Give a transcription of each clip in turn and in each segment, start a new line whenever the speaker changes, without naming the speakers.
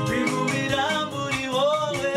Bimubira muri wowe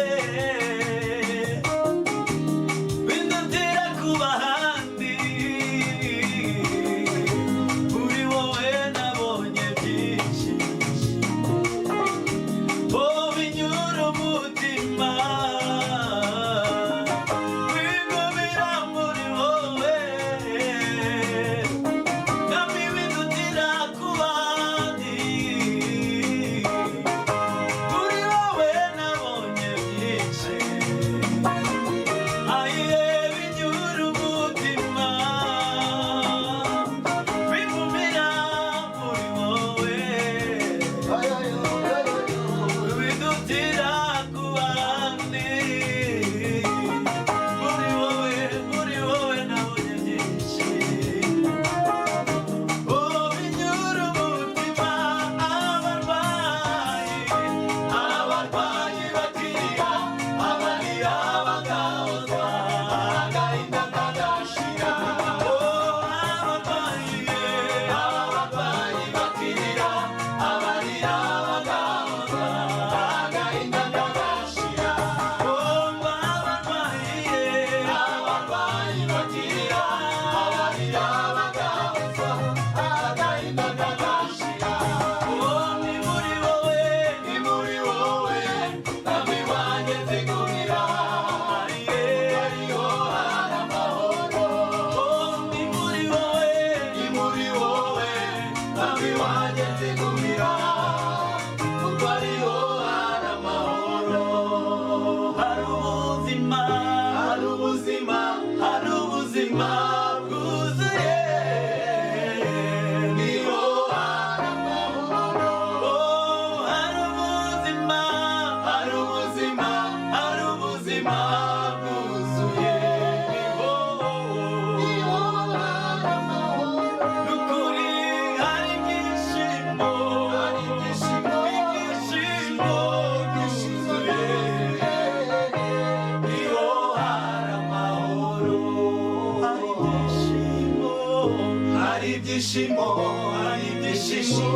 ibyishimo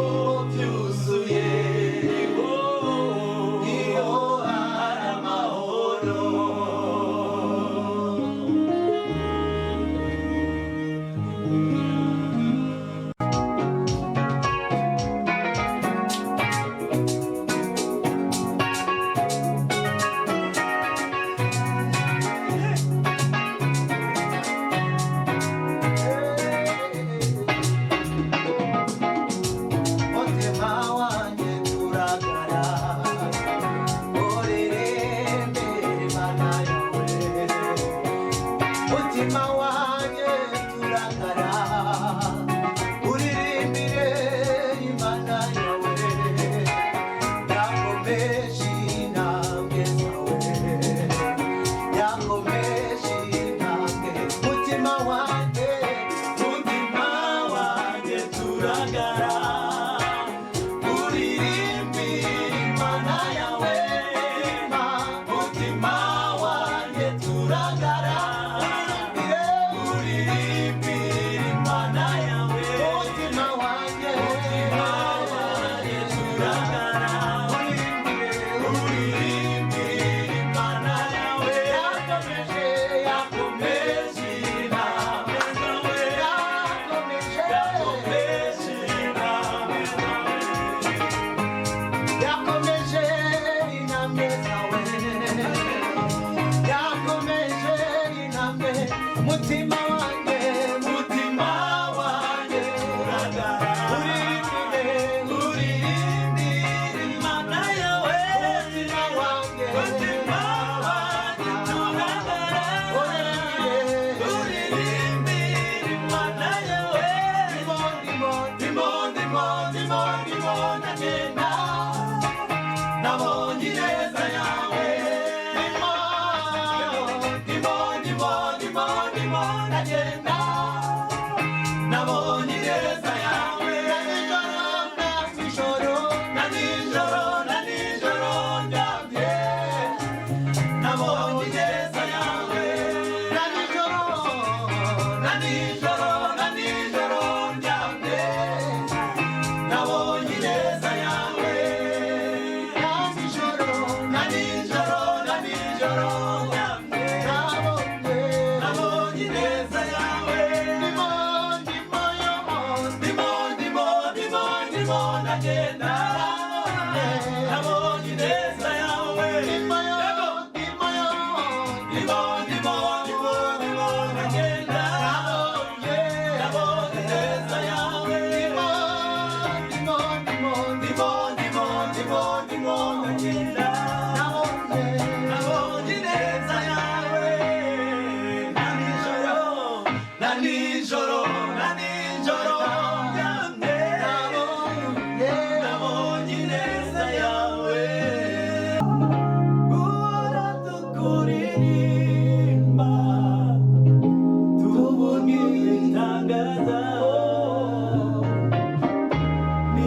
byuzuye iyo hari amahoro.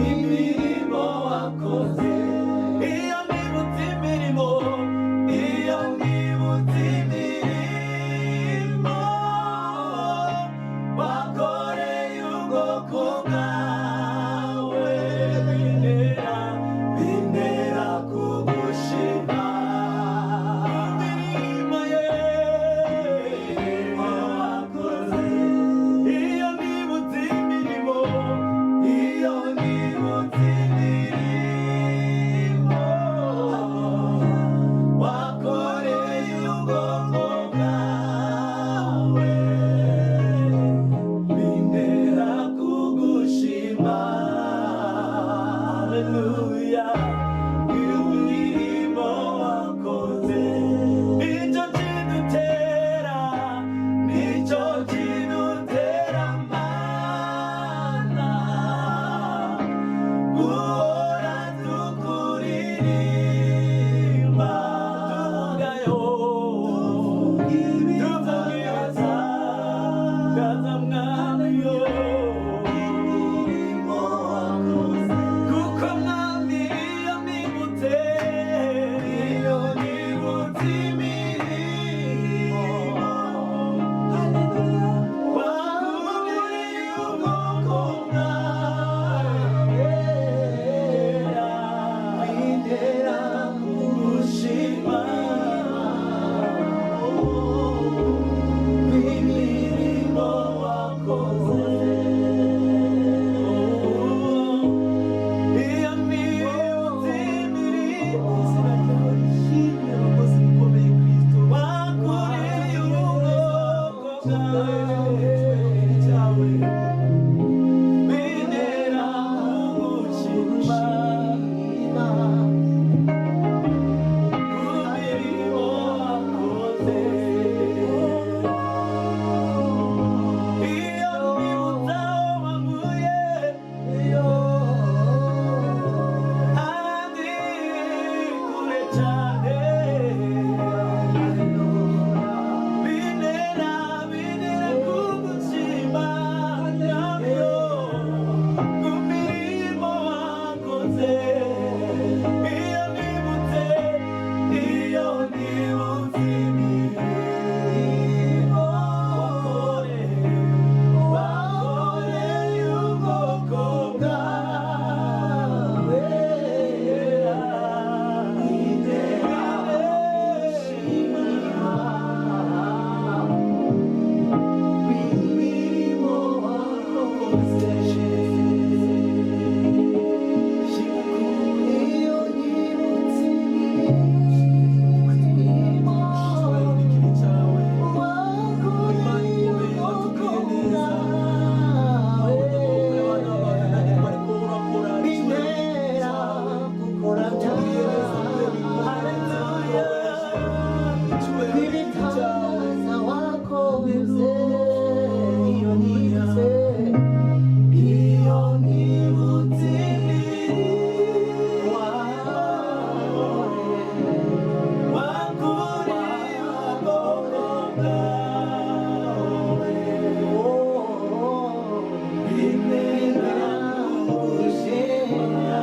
Imirimo wakoze iyo mbibutse
izina ryawe rishimwe abakozi bikomeye Kristo wakuriye ubwoko bwawe cyawe bintera kugushima imirimo wakoze iyo nibutsa aho wankuye handi kure cyane bintera kugushima nabyo ku mirimo wakoze iyo nibutse imirimo wakoreye ubwoko bwawe bintera gushima imirimo wakoze iyo nibutse imirimo ikiri cyawe Imana ikomeye watubwiye neza bariko urakora bintera gukora watubwiye neza
Ibitaza wakoze iyo nibutse
iyo nibutse imirimo wakuriye ubwoko bwawe bintera kugushima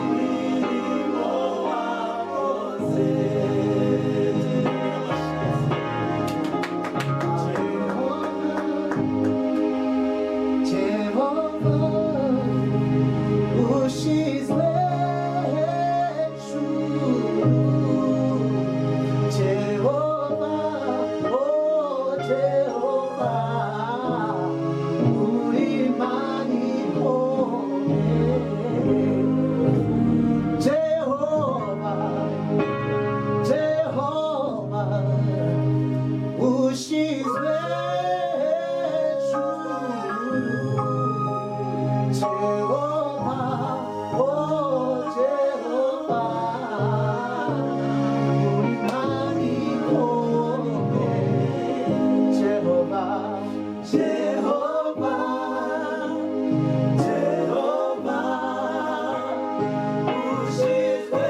imirimo wakoze
Jehova ushizwe hejuru Jehova oh Jehova uri Imana ikomeye Jehova Jehova ushizwe hejuru Jehova oh Jehova uri Imana ikomeye Jehova
Jehova Jehova ushizwe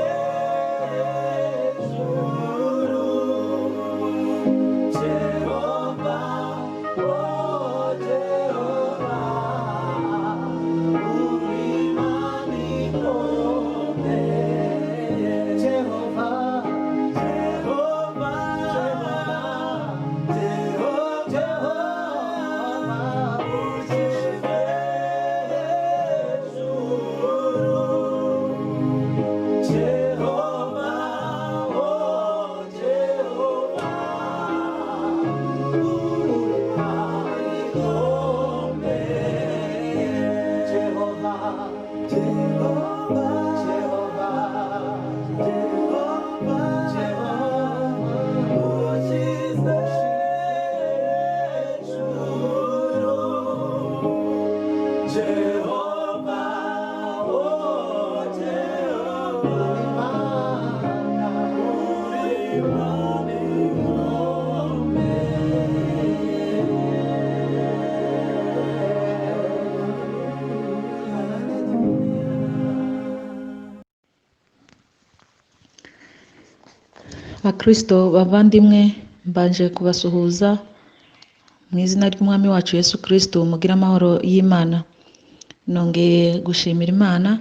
hejuru Jehova oh Jehova uri Imana ikomeye
Jehova
Jehova ushizwe hejuru Jehova oh Jehova uri Imana ikomeye
Jehova
Jehova
Jehova
ushizwe hejuru Jehova oh Jehova uri Imana
Bakristo bavandimwe mbanje kubasuhuza mu izina ry'umwami wacu Yesu Kristo mugira amahoro y'Imana. Nongeye gushimira Imana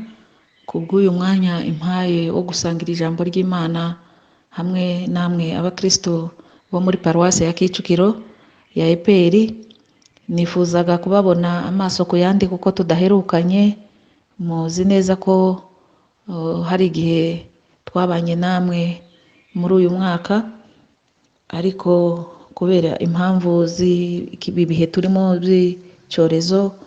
kubw'uyu mwanya impaye wo gusangira ijambo ry'Imana hamwe namwe abakristo bo muri paruwasi ya Kicukiro ya EPR. Nifuzaga kubabona amaso ku yandi kuko tudaherukanye, muzi neza ko hari igihe twabanye namwe muri uyu mwaka, ariko kubera impamvu z'ibi bihe turimo by'icyorezo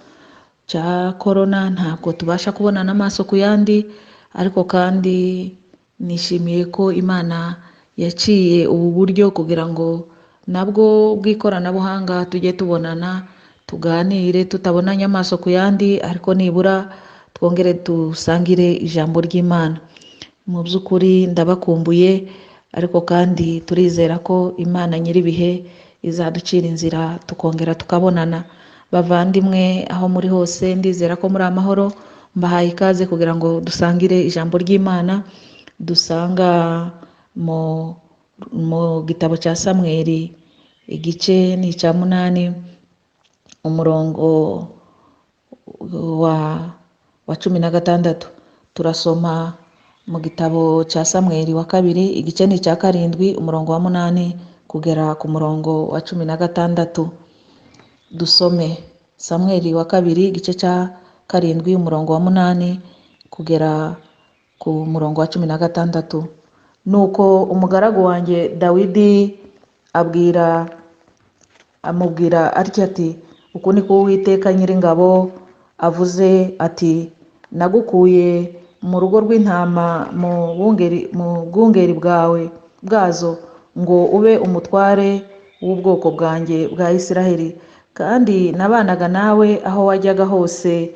cya korona ntabwo tubasha kubonana amaso ku yandi, ariko kandi nishimiye ko Imana yaciye ubu buryo kugira ngo nabwo bw'ikoranabuhanga tujye tubonana, tuganire tutabonanye amaso ku yandi, ariko nibura twongere dusangire ijambo ry'Imana. Mu by'ukuri ndabakumbuye, ariko kandi turizera ko Imana nyir'ibihe izaducira inzira tukongera tukabonana. Bavandimwe aho muri hose, ndizera ko muri amahoro. Mbahaye ikaze kugira ngo dusangire ijambo ry'Imana dusanga mu gitabo cya Samweli, igice ni icya 8, umurongo wa 16. Turasoma mu gitabo cya Samweli wa kabiri, igice ni icya 7, umurongo wa 8 kugera ku murongo wa 16. Dusome Samweli wa kabiri, igice cya 7, umurongo wa 8 kugera ku murongo wa 16. Nuko umugaragu wanjye Dawidi amubwira atya ati, uku ni ko Uwiteka Nyiringabo avuze ati, nagukuye mu rugo rw'intama mu bwungeri bwazo ngo ube umutware w'ubwoko bwanjye bwa Isiraheli, kandi nabanaga nawe aho wajyaga hose,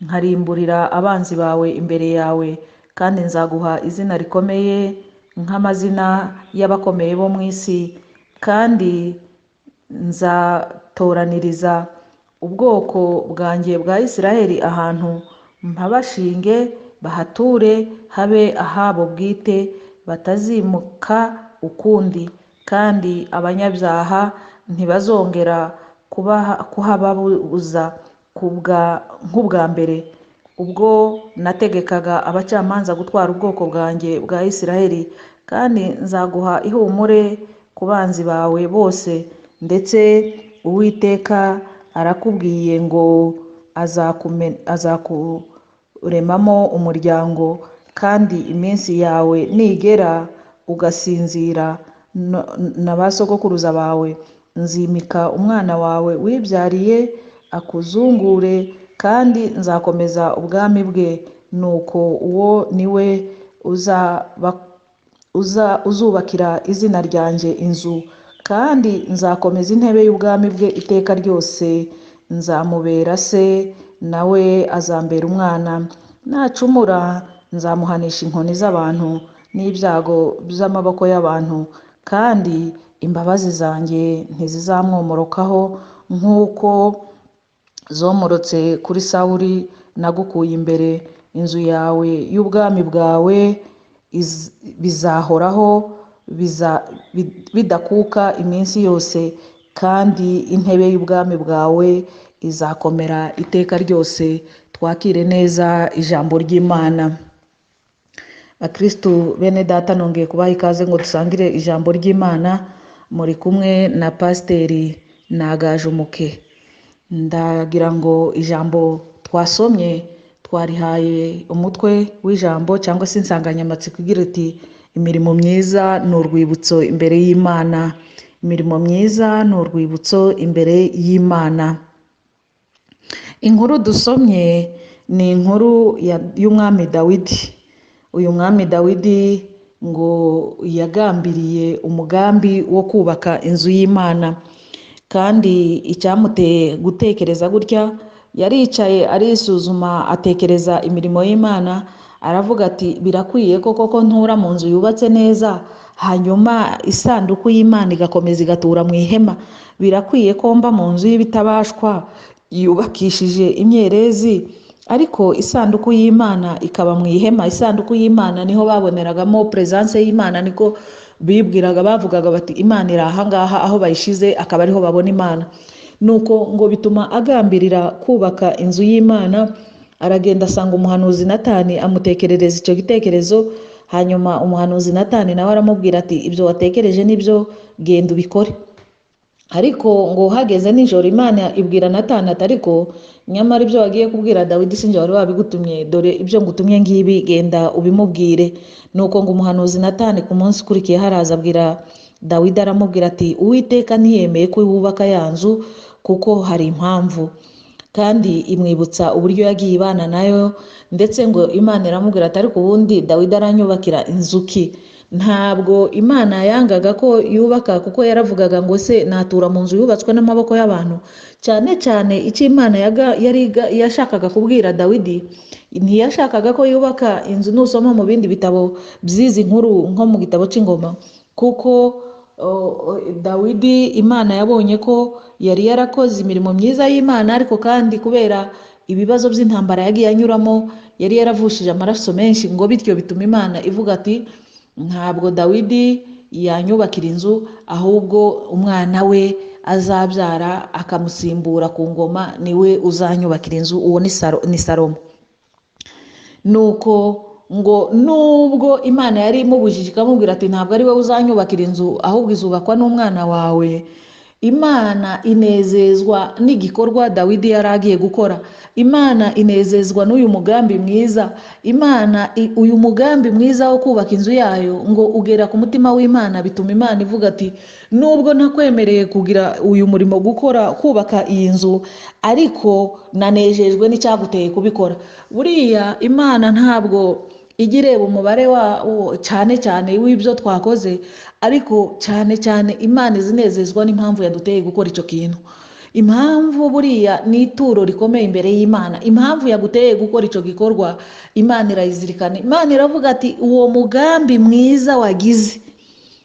nkarimburira abanzi bawe imbere yawe, kandi nzaguha izina rikomeye nk'amazina y'abakomeye bo mu isi, kandi nzatoraniriza ubwoko bwanjye bwa Isiraheli ahantu mpabashinge, bahature habe ahabo bwite, batazimuka ukundi, kandi abanyabyaha ntibazongera kuhababuza nk'ubwa mbere, ubwo nategekaga abacamanza gutwara ubwoko bwanjye bwa Isiraheli. Kandi nzaguha ihumure ku banzi bawe bose, ndetse Uwiteka arakubwiye ngo azakuremamo umuryango, kandi iminsi yawe nigera ugasinzira na ba sogokuruza bawe, nzimika umwana wawe wibyariye akuzungure, kandi nzakomeza ubwami bwe, nuko uwo ni we uzubakira izina ryanjye inzu, kandi nzakomeza intebe y'ubwami bwe iteka ryose. Nzamubera se, nawe azambera umwana. Nacumura nzamuhanisha inkoni z'abantu n'ibyago by'amaboko y'abantu, kandi imbabazi zanjye ntizizamwomorokaho nk'uko zomorotse kuri Sawuli nagukuye imbere. Inzu yawe y'ubwami bwawe bizahoraho bidakuka iminsi yose, kandi intebe y'ubwami bwawe izakomera iteka ryose. Twakire neza ijambo ry'Imana. Bakristu bene data, nongeye kubaha ikaze ngo dusangire ijambo ry'Imana. Muri kumwe na Pasiteri Nagaju Muke. Ndagira ngo ijambo twasomye twarihaye umutwe w'ijambo cyangwa se insanganyamatsiko igira iti, imirimo myiza ni urwibutso imbere y'Imana. Imirimo myiza ni urwibutso imbere y'Imana. Inkuru dusomye ni inkuru y'umwami Dawidi. Uyu mwami Dawidi ngo yagambiriye umugambi wo kubaka inzu y'Imana, kandi icyamuteye gutekereza gutya, yaricaye arisuzuma, atekereza imirimo y'Imana, aravuga ati, birakwiye koko ntura mu nzu yubatse neza, hanyuma isanduku y'Imana igakomeza igatura mu ihema? Birakwiye ko mba mu nzu y'ibitabashwa yubakishije imyerezi, ariko isanduku y'Imana ikaba mu ihema? Isanduku y'Imana niho baboneragamo presence y'Imana, niko bibwiraga, bavugaga bati Imana iri aha ngaha, aho bayishize akaba ariho babona Imana. Nuko ngo bituma agambirira kubaka inzu y'Imana. Aragenda asanga umuhanuzi Natani, amutekerereza icyo gitekerezo. Hanyuma umuhanuzi Natani nawe aramubwira ati, ibyo watekereje nibyo, genda ubikore. Ariko ngo hageze nijoro, Imana ibwira Natani ati, ariko nyamara ibyo wagiye kubwira Dawidi sinjye wari wabigutumye, dore ibyo ngutumye ngibi, genda ubimubwire. Nuko ngo umuhanuzi Natani ku munsi ukurikiye haraza abwira Dawidi, aramubwira ati, Uwiteka ntiyemeye ko wubaka ya nzu kuko hari impamvu. kandi imwibutsa uburyo yagiye ibana nayo, ndetse ngo Imana iramubwira ati ariko ubundi Dawidi aranyubakira inzu ki? Ntabwo Imana yangaga ko yubaka, kuko yaravugaga ngo se natura mu nzu yubatswe n'amaboko y'abantu. Cyane cyane icyo Imana yashakaga kubwira Dawidi, ntiyashakaga ko yubaka inzu. Nusoma mu bindi bitabo by'izi nkuru nko mu gitabo cy'Ingoma, kuko Dawidi Imana yabonye ko yari yarakoze imirimo myiza y'Imana, ariko kandi kubera ibibazo by'intambara yagiye anyuramo yari yaravushije amaraso menshi, ngo bityo bituma Imana ivuga ati ntabwo Dawidi yanyubakira inzu, ahubwo umwana we azabyara akamusimbura ku ngoma niwe uzanyubakira inzu, uwo ni Salomo. Nuko ngo nubwo Imana yari imubujije ikamubwira ati ntabwo ari wowe uzanyubakira inzu, ahubwo izubakwa n'umwana wawe, Imana inezezwa n'igikorwa Dawidi yari agiye gukora. Imana inezezwa n'uyu mugambi mwiza. Uyu mugambi mwiza wo kubaka inzu yayo ngo ugera ku mutima w'Imana, bituma Imana ivuga ati nubwo nakwemereye kugira uyu murimo kubaka iyi nzu, ariko nanejejwe n'icyaguteye kubikora. Buriya Imana ntabwo ijya ireba umubare cyane cyane w'ibyo twakoze, ariko cyane cyane Imana izinezezwa n'impamvu yaduteye gukora icyo kintu. Impamvu buriya ni ituro rikomeye imbere y'Imana. Impamvu yaguteye gukora icyo gikorwa Imana irayizirikana. Imana iravuga ati uwo mugambi mwiza wagize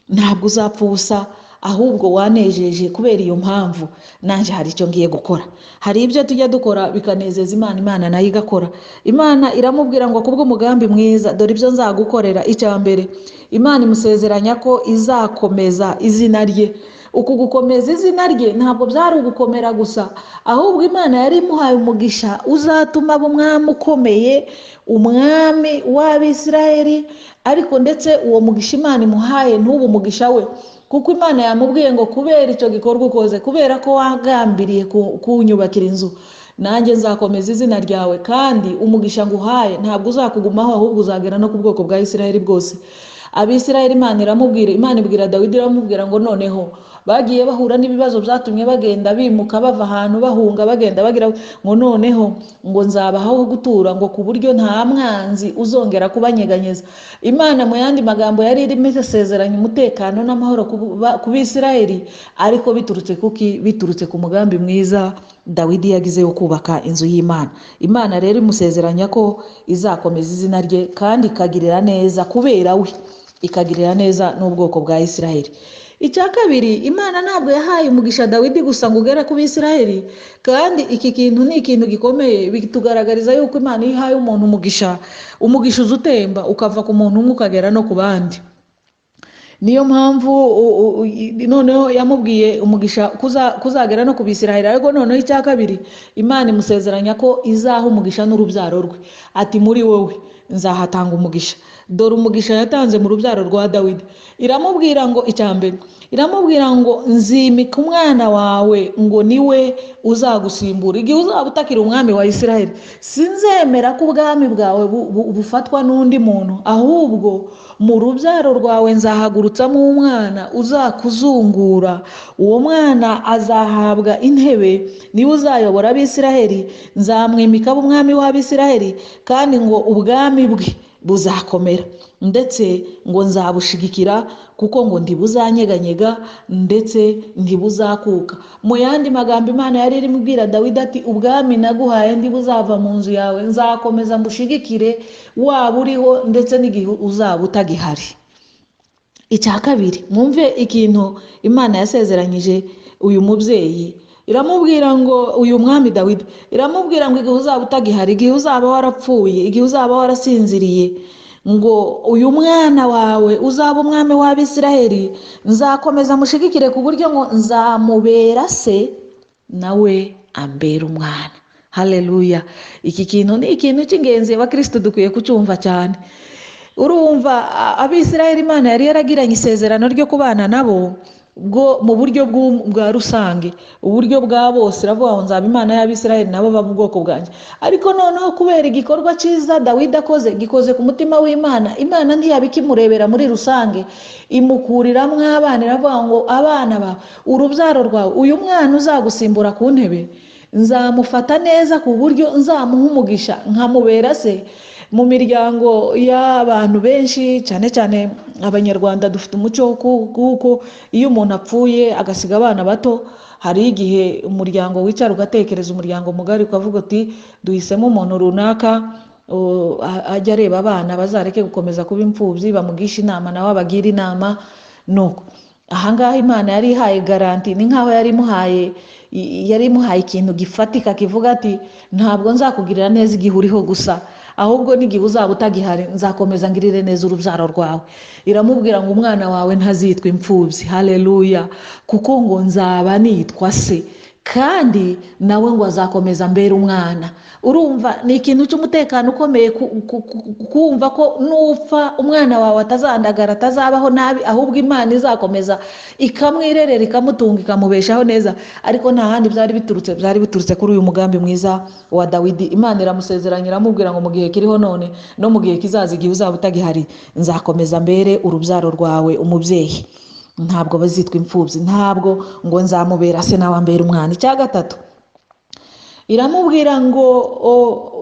ntabwo uzapfa ubusa, ahubwo wanejeje kubera iyo mpamvu nanjye hari icyo ngiye gukora. Hari ibyo tujya dukora bikanezeza Imana, Imana nayo igakora. Imana iramubwira ngo kubw'umugambi mwiza dore ibyo nzagukorera. Icya mbere, Imana imusezeranya ko izakomeza izina rye. Uku gukomeza izina rye ntabwo byari ugukomera gusa, ahubwo Imana yari imuhaye umugisha uzatuma aba umwami ukomeye, umwami w'Abisiraheli. Ariko ndetse uwo mugisha Imana imuhaye ntubu umugisha we, kuko Imana yamubwiye ngo kubera icyo gikorwa ukoze, kubera ko wagambiriye kunyubakira inzu, nanjye nzakomeza izina ryawe, kandi umugisha nguhaye ntabwo uzakugumaho, ahubwo uzagera no ku bwoko bwa Isiraheli bwose. Abisiraheli Imana ibwira Dawidi, iramubwira ngo noneho bagiye bahura n'ibibazo byatumye bagenda bimuka bava ahantu bahunga bagenda bagira ngo noneho ngo nzabaho gutura, ngo ku buryo nta mwanzi uzongera kubanyeganyeza. Imana mu yandi magambo yari irimo isezeranya umutekano n'amahoro ku Bisiraheli, ariko biturutse ku mugambi mwiza Dawidi yagize wo kubaka inzu y'Imana. Imana rero imusezeranya ko izakomeza izina rye kandi ikagirira neza kubera we, ikagirira neza n'ubwoko bwa Isiraheli. Icya kabiri, Imana ntabwo yahaye umugisha Dawidi gusa ngo ugere ku Bisiraheli, kandi iki kintu ni ikintu gikomeye, bitugaragariza yuko Imana iyo ihaye umuntu umugisha uza utemba ukava ku muntu umwe ukagera no ku bandi. Niyo mpamvu noneho yamubwiye umugisha kuzagera no ku Bisiraheli. Ariko noneho icya kabiri, Imana imusezeranya ko izaha umugisha n'urubyaro rwe, ati muri wowe nzahatanga umugisha. Dore umugisha yatanze mu rubyaro rwa Dawidi. Iramubwira ngo icya mbere, iramubwira ngo nzimika umwana wawe ngo niwe uzagusimbura igihe uzaba utakira umwami wa Isiraheli. Sinzemera ko ubwami bwawe bufatwa n'undi muntu, ahubwo mu rubyaro rwawe nzahagurutsamo umwana uzakuzungura. Uwo mwana azahabwa intebe, niwe uzayobora Abisiraheli. Nzamwimika umwami w'Abisiraheli, kandi ngo ubwami bwe buzakomera, ndetse ngo nzabushigikira, kuko ngo ntibuzanyeganyega ndetse ntibuzakuka. Mu yandi magambo Imana yari irimo ibwira Dawidi ati ubwami naguhaye ntibuzava mu nzu yawe, nzakomeza mbushigikire waba uriho ndetse n'igihe uzaba utagihari. Icya kabiri, mwumve ikintu Imana yasezeranyije uyu mubyeyi. Iramubwira ngo uyu mwami Dawidi, iramubwira ngo igihe uzaba utagihari, igihe uzaba warapfuye, igihe uzaba warasinziriye, ngo uyu mwana wawe uzaba umwami w'Abisiraheli, nzakomeza mushigikire ku buryo ngo nzamubera se nawe ambera umwana. Haleluya! Iki kintu ni ikintu cy'ingenzi abakristo dukwiye kucyumva cyane. Urumva Abisiraheli Imana yari yaragiranye isezerano ryo kubana nabo bwo mu buryo bwa rusange, uburyo bwa bose. Iravuga ngo nzaba Imana y'Abisiraheli nabo baba mu bwoko bwanjye. Ariko noneho kubera igikorwa cyiza Dawidi gikoze ku mutima w'Imana, Imana ntiyabikimurebera muri rusange, imukuriramwo abana. Iravuga ngo abana bawe, urubyaro rwawe, uyu mwana uzagusimbura ku ntebe, nzamufata neza ku buryo nzamuha umugisha nkamubera se. Mu miryango y'abantu benshi cyane cyane abanyarwanda dufite umuco kuko iyo umuntu apfuye agasiga abana bato, hari igihe umuryango wicara ugatekereza umuryango mugari ukavuga uti duhisemo umuntu runaka ajya areba abana bazareke gukomeza kuba imfubyi, bamugisha inama nawe abagira inama. Nuko ahangaha Imana yari ihaye garanti, ni nkaho yari imuhaye ikintu gifatika kivuga ati ntabwo nzakugirira neza igihe uriho gusa, ahubwo n'igihe uzaba utagihari nzakomeza ngirire neza urubyaro rwawe. Iramubwira ngo umwana wawe ntazitwa imfubyi, haleluya, kuko ngo nzaba nitwa se, kandi nawe ngo azakomeza mbere umwana. Urumva ni ikintu cy'umutekano ukomeye kumva ko nupfa umwana wawe atazandagara, atazabaho nabi, ahubwo Imana izakomeza ikamwirerera, ikamutunga, ikamubeshaho neza. Ariko nta handi byari biturutse kuri uyu mugambi mwiza wa Dawidi. Imana iramusezeranya, iramubwira ngo mu gihe kiriho none no mu gihe kizaza igihe uzaba utagihari nzakomeza mbere urubyaro rwawe umubyeyi, ntabwo bazitwa imfubyi, ntabwo ngo nzamubera se nawe ambera umwana. Icya gatatu iramubwira ngo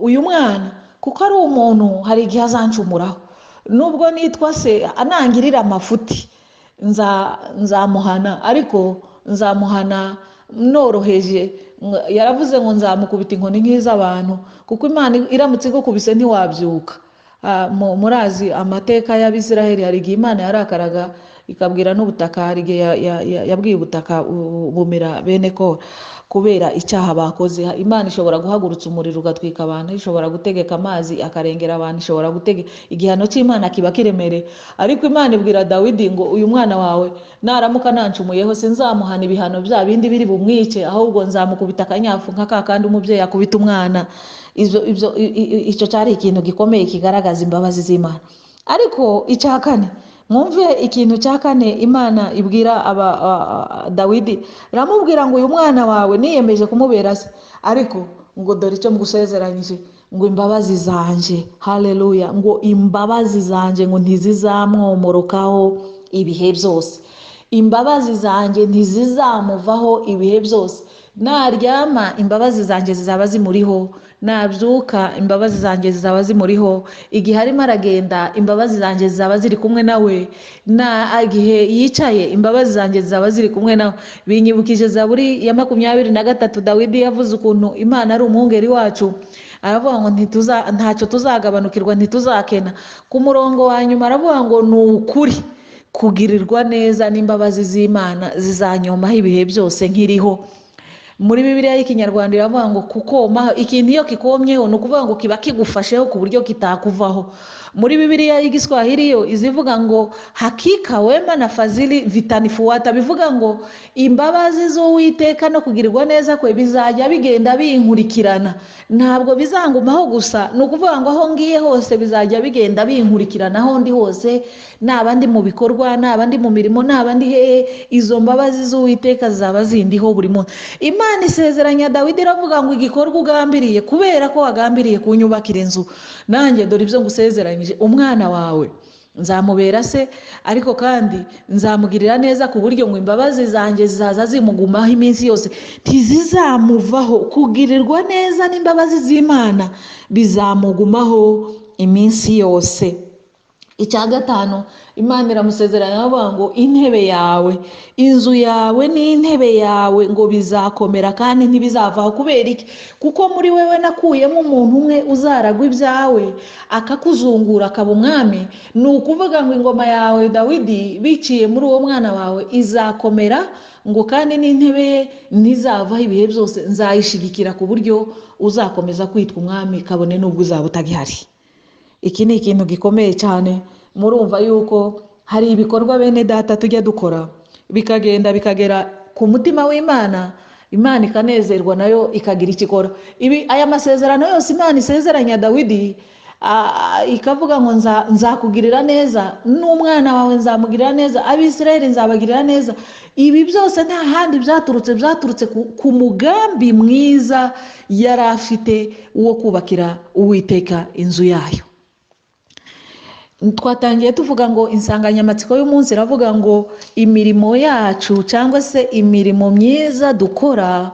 uyu mwana kuko ari umuntu hari igihe azancumuraho, nubwo nitwa se anangirira amafuti nzamuhana, ariko nzamuhana noroheje. Yaravuze ngo nzamukubita inkoni nk'iz'abantu, kuko Imana iramutse igukubise ntiwabyuka. Murazi amateka y'Abisiraheli, hari igihe Imana yarakaraga ikabwira n'ubutaka, hari igihe yabwiye ubutaka bumira bene Kora kubera icyaha bakoze. Imana ishobora guhagurutsa umuriro ugatwika abantu, ishobora gutegeka amazi akarengera abantu, ishobora gutegeka, igihano cy'Imana kiba kiremereye. Ariko Imana ibwira Dawidi ngo uyu mwana wawe naramuka nancumuyeho sinzamuhana ibihano bya bindi biri bumwice, ahubwo nzamukubita akanyafu nka kandi umubyeyi akubita umwana. Icyo cyari ikintu gikomeye kigaragaza imbabazi z'Imana. Ariko icya kane, mwumve ikintu cya kane Imana ibwira Dawidi, iramubwira ngo uyu mwana wawe niyemeje kumubera se, ariko ngo dore icyo mugusezeranyije, ngo imbabazi zanje, haleluya, ngo imbabazi zanje ngo ntizizamwomorokaho ibihe byose, imbabazi zanjye ntizizamuvaho ibihe byose. Naryama imbabazi zanjye zizaba zimuriho, nabyuka imbabazi zanjye zizaba zimuriho, igihe arimo aragenda imbabazi zanjye zizaba ziri kumwe nawe, igihe yicaye imbabazi zanjye zizaba ziri kumwe nawe. Binyibukije Zaburi ya 23 Dawidi yavuze ukuntu Imana ari umwungeri wacu, aravuga ngo ntacyo tuzagabanukirwa, ntituzakena. Ku murongo wa nyuma aravuga ngo ni ukuri kugirirwa neza n'imbabazi z'Imana zizanyomaho ibihe byose nkiriho. Muri Bibiliya y'Ikinyarwanda iravuga ngo kukoma, ikintu iyo kikomyeho ni ukuvuga ngo kiba kigufasheho ku buryo kitakuvaho. Muri Bibiliya y'Igiswahili yo izivuga ngo hakika wema na fadhili vitanifuata, bivuga ngo imbabazi z'Uwiteka no kugirirwa neza kwe bizajya bigenda binkurikirana, ntabwo bizangumaho gusa. Ni ukuvuga ngo aho ngiye hose bizajya bigenda binkurikirana, aho ndi hose, naba ndi mu bikorwa, naba ndi mu mirimo, naba ndi hehe, izo mbabazi z'Uwiteka zaba zindiho buri munsi. Imana isezeranya Dawidi iravuga ngo igikorwa ugambiriye, kubera ko wagambiriye kunyubakira inzu, nanjye dore ibyo ngusezeranyije, umwana wawe nzamubera se, ariko kandi nzamugirira neza ku buryo ngo imbabazi zanjye zizaza zimugumaho iminsi yose, ntizizamuvaho. Kugirirwa neza n'imbabazi z'Imana bizamugumaho iminsi yose. Icya gatanu Imana iramusezeranya avuga ngo intebe yawe, inzu yawe n'intebe yawe ngo bizakomera kandi ntibizavaho. Kubera iki? Kuko muri wewe nakuyemo umuntu umwe uzaragwa ibyawe akakuzungura akaba umwami. Ni ukuvuga ngo ingoma yawe Dawidi biciye muri uwo mwana wawe izakomera, ngo kandi n'intebe ye ntizavaho ibihe byose, nzayishigikira ku buryo uzakomeza kwitwa umwami kabone n'ubwo uzaba utagihari. Iki ni ikintu gikomeye cyane. Murumva yuko hari ibikorwa bene data tujya dukora bikagenda bikagera ku mutima w'Imana, Imana ikanezerwa nayo ikagira ikikora. Aya masezerano yose Imana isezeranya Dawidi, ikavuga ngo nzakugirira neza, n'umwana wawe nzamugirira neza, Abisirayeli nzabagirira neza. Ibi byose nta handi byaturutse ku mugambi mwiza yari afite wo kubakira Uwiteka inzu yayo. Twatangiye tuvuga ngo insanganyamatsiko y'umunsi iravuga ngo imirimo yacu cyangwa se imirimo myiza dukora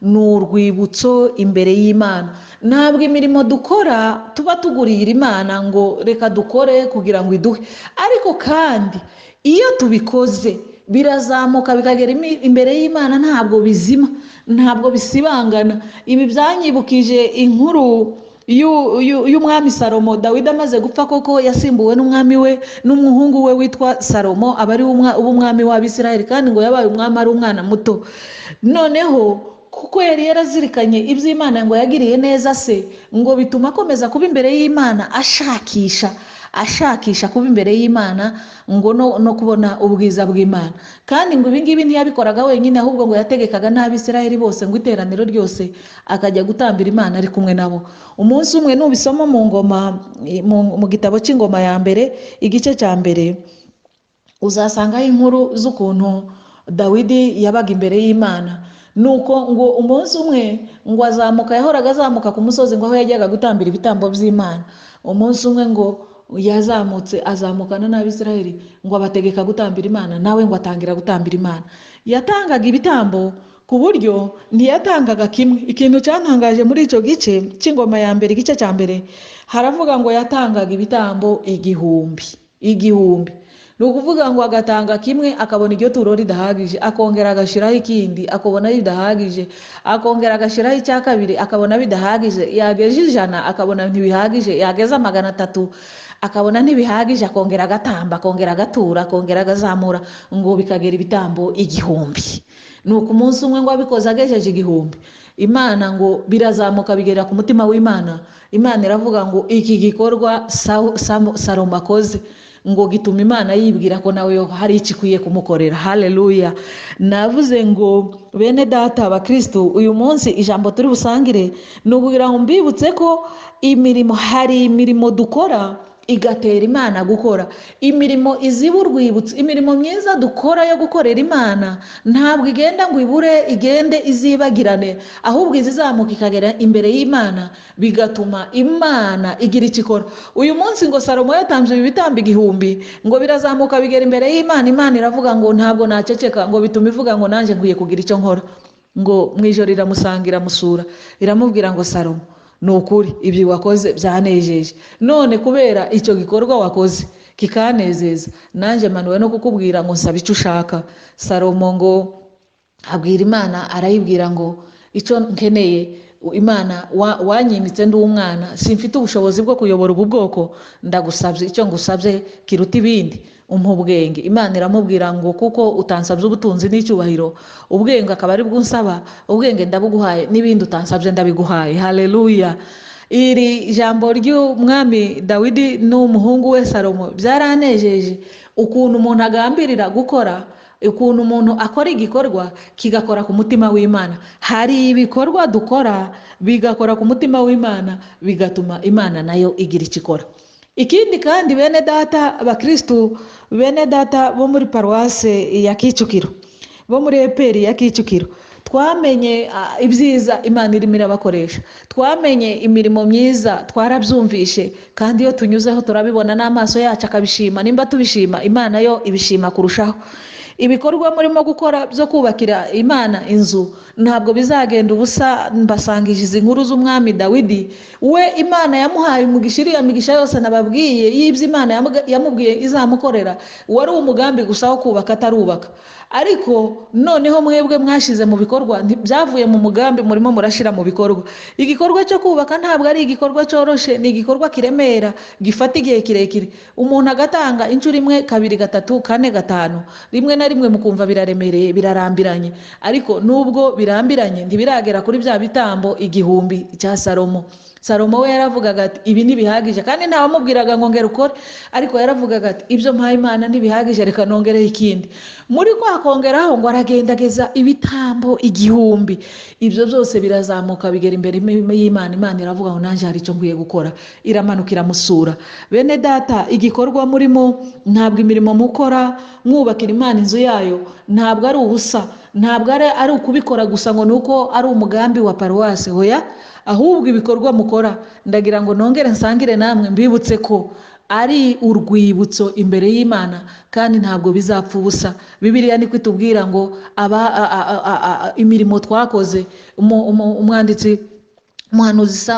ni urwibutso imbere y'Imana. Ntabwo imirimo dukora tuba tugurira Imana ngo reka dukore kugira ngo iduhe, ariko kandi iyo tubikoze birazamuka bikagera imbere y'Imana, ntabwo bizima, ntabwo bisibangana. Ibi byanyibukije inkuru y'umwami Salomo. Dawidi amaze gupfa koko yasimbuwe n'umwami we n'umuhungu we witwa Salomo, aba ari umwami w'Abisirayeli, kandi ngo yabaye umwami ari umwana muto. Noneho kuko yari yarazirikanye iby'Imana ngo yagiriye neza se, ngo bituma akomeza kuba imbere y'Imana ashakisha kuba imbere y'Imana ngo no kubona ubwiza bw'Imana. Kandi ngo ibingibi ntiyabikoraga wenyine, ahubwo ngo yategekaga n'Abisirayeli bose, ngo iteraniro ryose akajya gutambira Imana ari kumwe nabo. Umunsi umwe nubisoma mu gitabo cy'Ingoma ya mbere igice cya mbere, uzasangaho inkuru z'ukuntu Dawidi yabaga imbere y'Imana. Nuko ngo umunsi umwe ngo yahoraga azamuka ku musozi, ngo aho yajyaga gutambira ibitambo by'Imana. Umunsi umwe ngo yazamutse azamukana n'Abisirayeli, ngo abategeka gutambira Imana, nawe ngo atangira gutambira Imana. Yatangaga ibitambo ku buryo ntiyatangaga kimwe. Ikintu cyantangaje muri icyo gice cy'Ingoma ya mbere igice cya mbere, haravuga ngo yatangaga ibitambo igihumbi. Ni ukuvuga ngo agatanga kimwe akabona iryo turo ridahagije, akongera agashyiraho ikindi akabona ridahagije, akongera agashyiraho icya kabiri akabona bidahagije, yageza 100 akabona ntibihagije, yageza 300 akabona ntibihagije, akongera agatamba, akongera agatura, akongera agazamura, ngo bikagera ibitambo 1000. Nuko umunsi umwe ngo abikoze agejeje 1000, Imana ngo birazamuka bigera ku mutima w'Imana. Imana iravuga ngo iki gikorwa Salomo akoze ngo gituma Imana yibwira ko nawe hari ikikwiye kumukorera. Haleluya. Navuze ngo bene data abakristo, uyu munsi ijambo turi busangire ni ukugira ngo mbibutse ko hari imirimo dukora igatera Imana gukora, imirimo iziba urwibutso. Imirimo myiza dukora yo gukorera Imana ntabwo igenda ngo ibure, igende izibagirane, ahubwo izizamuka ikagera imbere y'Imana, bigatuma Imana igira ikikora. Uyu munsi ngo Salomo yatambye ibitambo 1000, ngo birazamuka bigera imbere y'Imana. Imana iravuga ngo ntabwo naceceka, ngo bituma ivuga ngo nanjye nkwiye kugira icyo nkora. Ngo mwijoro iramusanga, iramusura, iramubwira ngo Salomo, ni ukuri ibyo wakoze byanejeje, none kubera icyo gikorwa wakoze kikanezeza, nanjye manuwe no kukubwira ngo nsaba icyo ushaka. Salomo ngo abwira Imana, arayibwira ngo icyo nkeneye Imana, wanyimitse ndi umwana, simfite ubushobozi bwo kuyobora ubu bwoko, ndagusabye icyo ngusabye kiruta ibindi, umpa ubwenge. Imana iramubwira ngo kuko utansabye ubutunzi n'icyubahiro, ubwenge akaba ari bwo unsaba, ubwenge ndabuguhaye, n'ibindi utansabye ndabiguhaye. Haleluya. Iri jambo ry'umwami Dawidi n'umuhungu we Salomo byaranejeje, ukuntu umuntu agambirira gukora, ukuntu umuntu akora igikorwa kigakora ku mutima w'Imana. Hari ibikorwa dukora bigakora ku mutima w'Imana, bigatuma Imana nayo igira ikikora. Ikindi kandi bene data abakristo, bene data bo muri paruwase ya Kicukiro, bo muri eperi ya Kicukiro, twamenye ibyiza Imana irimo irabakoresha, twamenye imirimo myiza, twarabyumvishe, kandi iyo tunyuzeho turabibona n'amaso yacu akabishima. Nimba tubishima, Imana yo ibishima kurushaho. Ibikorwa murimo gukora byo kubakira Imana inzu ntabwo bizagenda ubusa. Mbasangije izi nkuru z'umwami Dawidi, we Imana yamuhaye umugisha, iriya migisha yose nababwiye y'ibyo Imana yamubwiye izamukorera, wari umugambi gusa wo kubaka atarubaka. Ariko noneho mwebwe mwashize mu bikorwa, byavuye mu mugambi murimo murashira mu bikorwa. Igikorwa cyo kubaka ntabwo ari igikorwa cyoroshe, ni igikorwa kiremera, gifata igihe kirekire. Umuntu agatanga inshuro 1, 2, 3, 4, 5, rimwe na rimwe mukumva biraremereye, birarambiranye. Ariko nubwo birambiranye ntibiragera kuri bya bitambo 1000 cya Salomo. Salomo we yaravugaga ati ibi ntibihagije, kandi ntawamubwiraga ngo ngera ukore, ariko yaravugaga ati ibyo mpaye Imana ntibihagije, reka nongereho ikindi. Muri kwa kongeraho ngo aragendageza ibitambo 1000. Ibyo byose birazamuka bigera imbere y'Imana. Imana iravuga ngo nanjye hari icyo nkwiye gukora, iramanuka iramusura. Bene data, igikorwa murimo, ntabwo imirimo mukora mwubakira Imana inzu yayo ntabwo ari ubusa, ntabwo ari ukubikora gusa ngo nuko ari umugambi wa paruwasi. Hoya, ahubwo ibikorwa mukora, ndagira ngo nongere nsangire namwe mbibutse ko ari urwibutso imbere y'Imana kandi ntabwo bizapfa ubusa. Bibiliya niko itubwira ngo imirimo twakoze. Umwanditsi umuhanuzi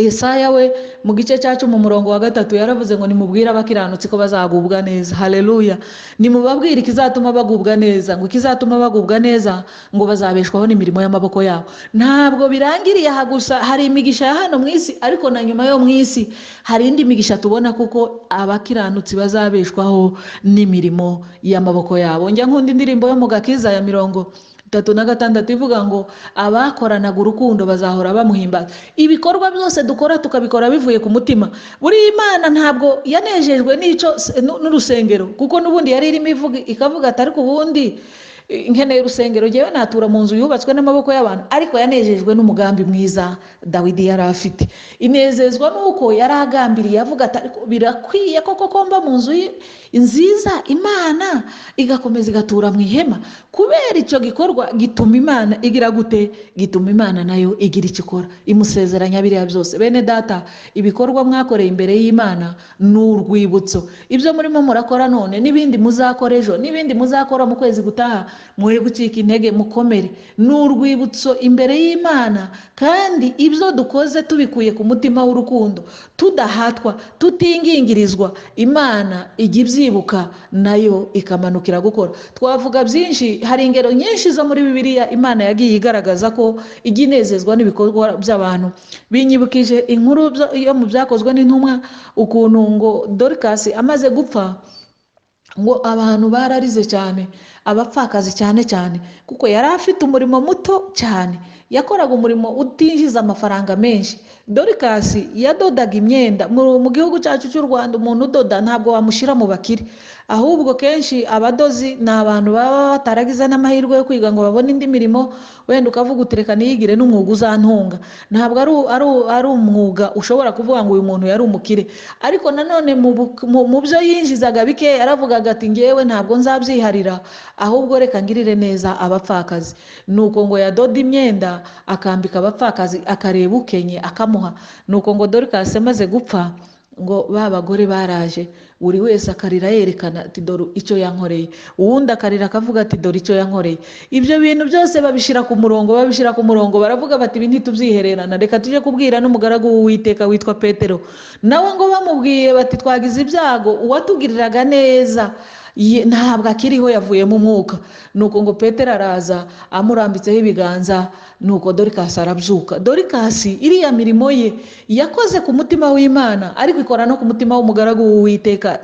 Yesaya we mu gice cya 10 umurongo wa 3 yaravuze ngo nimubwire abakiranutsi ko bazagubwa neza. Haleluya. Nimubabwire ikizatuma bagubwa neza, ngo ikizatuma bagubwa neza ngo bazabeshwaho n'imirimo y'amaboko yabo. Ntabwo birangiriye aha gusa, hari imigisha ya hano mu isi, ariko na nyuma yo mu isi hari indi migisha tubona, kuko abakiranutsi bazabeshwaho n'imirimo y'amaboko yabo. Njya nkunda indirimbo yo mu Gakiza ya 36 ivuga ngo abakoranaga urukundo bazahora bamuhimbaza. Ibikorwa byose dukora tukabikora bivuye ku mutima. Buri Imana ntabwo yanejejwe n'urusengero, kuko n'ubundi yari irimo ikavuga ati ariko ubundi nkeneye urusengero, ngewe natura mu nzu yubatswe n'amaboko y'abantu. Ariko yanejejwe n'umugambi mwiza Dawidi yari afite. Inezezwa nuko yari agambiriye avuga ati ariko birakwiye koko ko mba mu nzu nziza, Imana igakomeza igatura mu ihema. Kubera icyo gikorwa gituma Imana igira gute? Gituma Imana nayo igira icyo ikora, imusezeranya biriya byose. Bene data, ibikorwa mwakoreye imbere y'Imana ni urwibutso. Ibyo murimo murakora none n'ibindi muzakora ejo n'ibindi muzakora mu kwezi gutaha, mwe gucika intege, mukomere. Ni urwibutso imbere y'Imana, kandi ibyo dukoze tubikuye ku mutima w'urukundo, tudahatwa, tutingingirizwa, Imana ijya ibyibuka nayo ikamanukira gukora. Twavuga byinshi, hari ingero nyinshi zo muri Bibiliya Imana yagiye igaragaza ko ijya inezezwa n'ibikorwa by'abantu. Binyibukije inkuru yo mu Byakozwe n'Intumwa, ukuntu ngo Dorcas amaze gupfa ngo abantu bararize cyane, abapfakazi cyane cyane, kuko yari afite umurimo muto cyane, yakoraga umurimo utinjiza amafaranga menshi. Dorcas yadodaga imyenda. Mu gihugu cyacu cy'u Rwanda umuntu udoda ntabwo wamushyira mu bakire, ahubwo kenshi abadozi ni abantu baba bataragize n'amahirwe yo kwiga ngo babone indi mirimo, wenda ukavuga utereka niyigire n'umwuga uzantunga. Ntabwo ari umwuga ushobora kuvuga ngo uyu muntu yari umukire. Ariko nanone mu byo yinjizaga bike yaravugaga ati ngewe ntabwo nzabyiharira, ahubwo reka ngirire neza abapfakazi. Nuko ngo yadoda imyenda akambika abapfakazi, akareba ukenye akamuha. Nuko ngo Dorcas amaze gupfa, ngo ba bagore baraje, buri wese akarira yerekana ati dore icyo yankoreye, uwundi akarira akavuga ati dore icyo yankoreye. Ibyo bintu byose babishyira ku murongo, baravuga bati ibi ntitubyihererana, reka tujye kubwira n'umugaragu w'Uwiteka witwa Petero. Nawe ngo bamubwiye bati twagize ibyago, uwatugiriraga neza ntabwo akiriho, yavuye mu mwuka. Nuko ngo Petero araza amurambitseho ibiganza, nuko Dorcas arabyuka. Dorcas iriya mirimo ye yakoze ku mutima w'Imana, ariko ikora no ku mutima w'umugaragu w'Uwiteka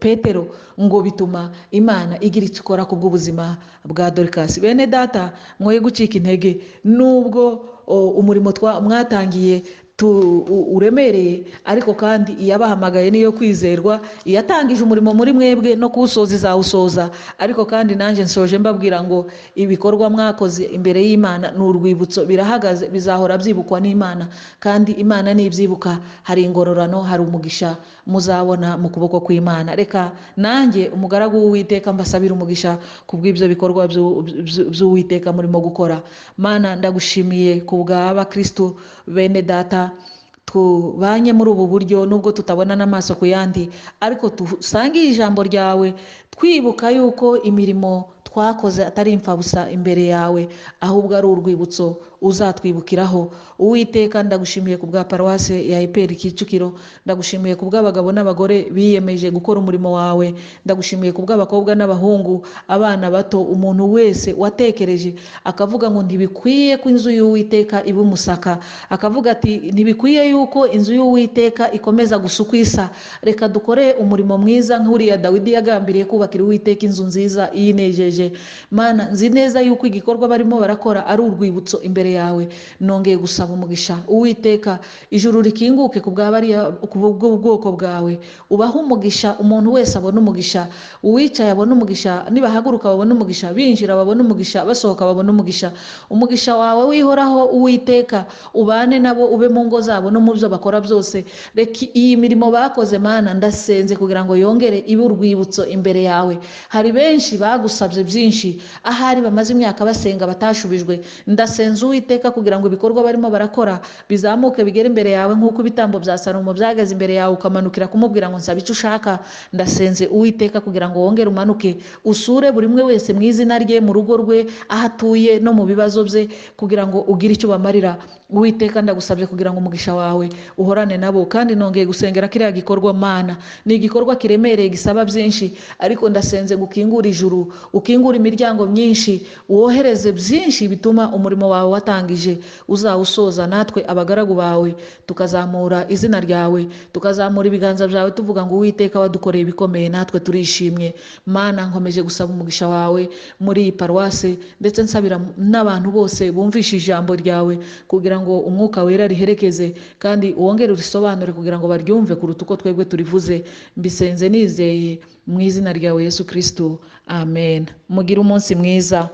Petero, ngo bituma Imana igira icyo ikora ku bw'ubuzima bwa Dorcas. Bene data, mwoye gucika intege, nubwo umurimo mwatangiye uremereye, ariko kandi iyabahamagaye niyo kwizerwa, iyatangije umurimo muri mwebwe no kuwusoza izawusoza. Ariko kandi nanjye nsoje mbabwira ngo ibikorwa mwakoze imbere y'Imana ni urwibutso, birahagaze, bizahora byibukwa n'Imana, kandi Imana nibyibuka hari ingororano, hari umugisha muzabona mu kuboko kw'Imana. Reka nanjye umugaragu w'Uwiteka mbasabira umugisha kubw'ibyo bikorwa by'Uwiteka murimo gukora. Mana, ndagushimiye ku bw'abakristo bene data tubanye muri ubu buryo, nubwo tutabona n'amaso ku yandi, ariko dusangiye ijambo ryawe, twibuka yuko imirimo twakoze atari imfabusa imbere yawe, ahubwo ari urwibutso uzatwibukiraho. Uwiteka, ndagushimiye ku bwa paruwase ya EPR Kicukiro, ndagushimiye ku bw'abagabo n'abagore biyemeje gukora umurimo wawe, ndagushimiye ku bw'abakobwa n'abahungu, abana bato, umuntu wese watekereje akavuga ngo ntibikwiye ko inzu y'Uwiteka iba umusaka, akavuga ati ntibikwiye yuko inzu y'Uwiteka ikomeza gusa uko isa. Reka dukore umurimo mwiza nk'uriya Dawidi yagambiriye kubakira Uwiteka inzu nziza iyinejeje. Mana, nzi neza yuko igikorwa barimo barakora ari urwibutso imbere yawe. Nongeye gusaba umugisha Uwiteka, ijuru rikinguke ku bw'ubwoko bwawe, ubaha umugisha, umuntu wese abona umugisha, uwicaye abona umugisha, nibahaguruka babona umugisha, binjira babona umugisha, basohoka babona umugisha. Umugisha wawe wihoraho Uwiteka ubane nabo, ube mu ngo zabo no mu byo bakora byose. Reka iyi mirimo bakoze Mana, ndasenze kugira ngo yongere ibe urwibutso imbere yawe. Hari benshi bagusabye byinshi, ahari bamaze imyaka basenga batashubijwe. Ndasenze Uwiteka kugira ngo ibikorwa barimo barakora bizamuke bigere imbere yawe nk'uko ibitambo bya Salomo byageze imbere yawe ukamanukira kumubwira ngo nsaba icyo ushaka. Ndasenze Uwiteka kugira ngo wongere umanuke usure buri umwe wese mu izina rye, mu rugo rwe, aho atuye no mu bibazo bye, kugira ngo ugire icyo bamarira. Uwiteka ndagusabye kugira ngo umugisha wawe uhorane nabo, kandi nongeye gusengera kiriya gikorwa Mana. Ni igikorwa kiremereye gisaba byinshi, ariko ndasenze gukingura ijuru, ukingura imiryango myinshi, wohereze byinshi bituma umurimo wawe watangije uzawusoza. Natwe abagaragu bawe tukazamura izina ryawe, tukazamura ibiganza byawe tuvuga ngo Uwiteka wadukoreye ibikomeye, natwe turishimye. Mana, nkomeje gusaba umugisha wawe muri iyi paruwase, ndetse nsabira n'abantu bose bumvisha ijambo ryawe, kugira ngo umwuka wera riherekeze kandi wongere urisobanure kugira ngo baryumve kuruta uko twebwe turivuze. Mbisenze nizeye mu izina ryawe Yesu Kristo, amen. Mugire umunsi mwiza.